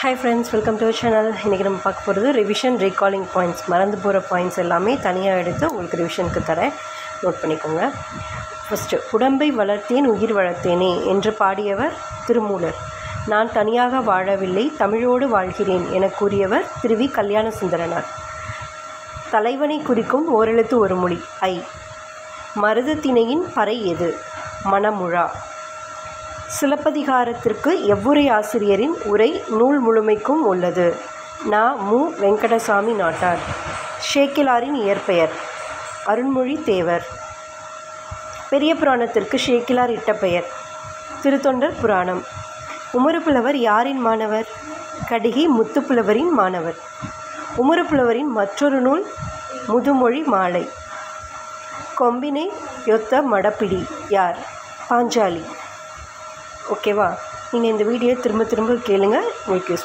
Hi friends, welcome to our channel. இன்றைக்கி நம்ம பார்க்க போகிறது ரிவிஷன் ரீகாலிங் பாயிண்ட்ஸ். மறந்து போகிற பாயிண்ட்ஸ் எல்லாமே தனியாக எடுத்து உங்களுக்கு ரிவிஷனுக்கு தரேன், நோட் பண்ணிக்கோங்க. ஃபஸ்ட்டு, உடம்பை வளர்த்தேன் உயிர் வளர்த்தேனே என்று பாடியவர் திருமூலர். நான் தனியாக வாழவில்லை, தமிழோடு வாழ்கிறேன் என கூறியவர் திருவி கல்யாண சுந்தரனார். தலைவனை குறிக்கும் ஓரெழுத்து ஒரு மொழி ஐ. மருதத்திணையின் பறை எது? மணமுழா. சிலப்பதிகாரத்திற்கு எவ்வுரை ஆசிரியரின் உரை நூல் முழுமைக்கும் உள்ளது? நா. மு. வெங்கடசாமி நாட்டார். சேக்கிழாரின் இயற்பெயர் அருண்மொழி தேவர். பெரிய புராணத்திற்கு சேக்கிழார் இட்ட பெயர் திருத்தொண்டர் புராணம். உமறுப்புலவர் யாரின் மாணவர்? கடிகை முத்துப்புலவரின் மாணவர். உமறுப்புலவரின் மற்றொரு நூல் முதுமொழி மாலை. கொம்பினை யொத்த மடப்பிடி யார்? பாஞ்சாலி. ஓகேவா? நீங்கள் இந்த வீடியோ திரும்ப திரும்ப கேளுங்க, உங்களுக்கு யூஸ்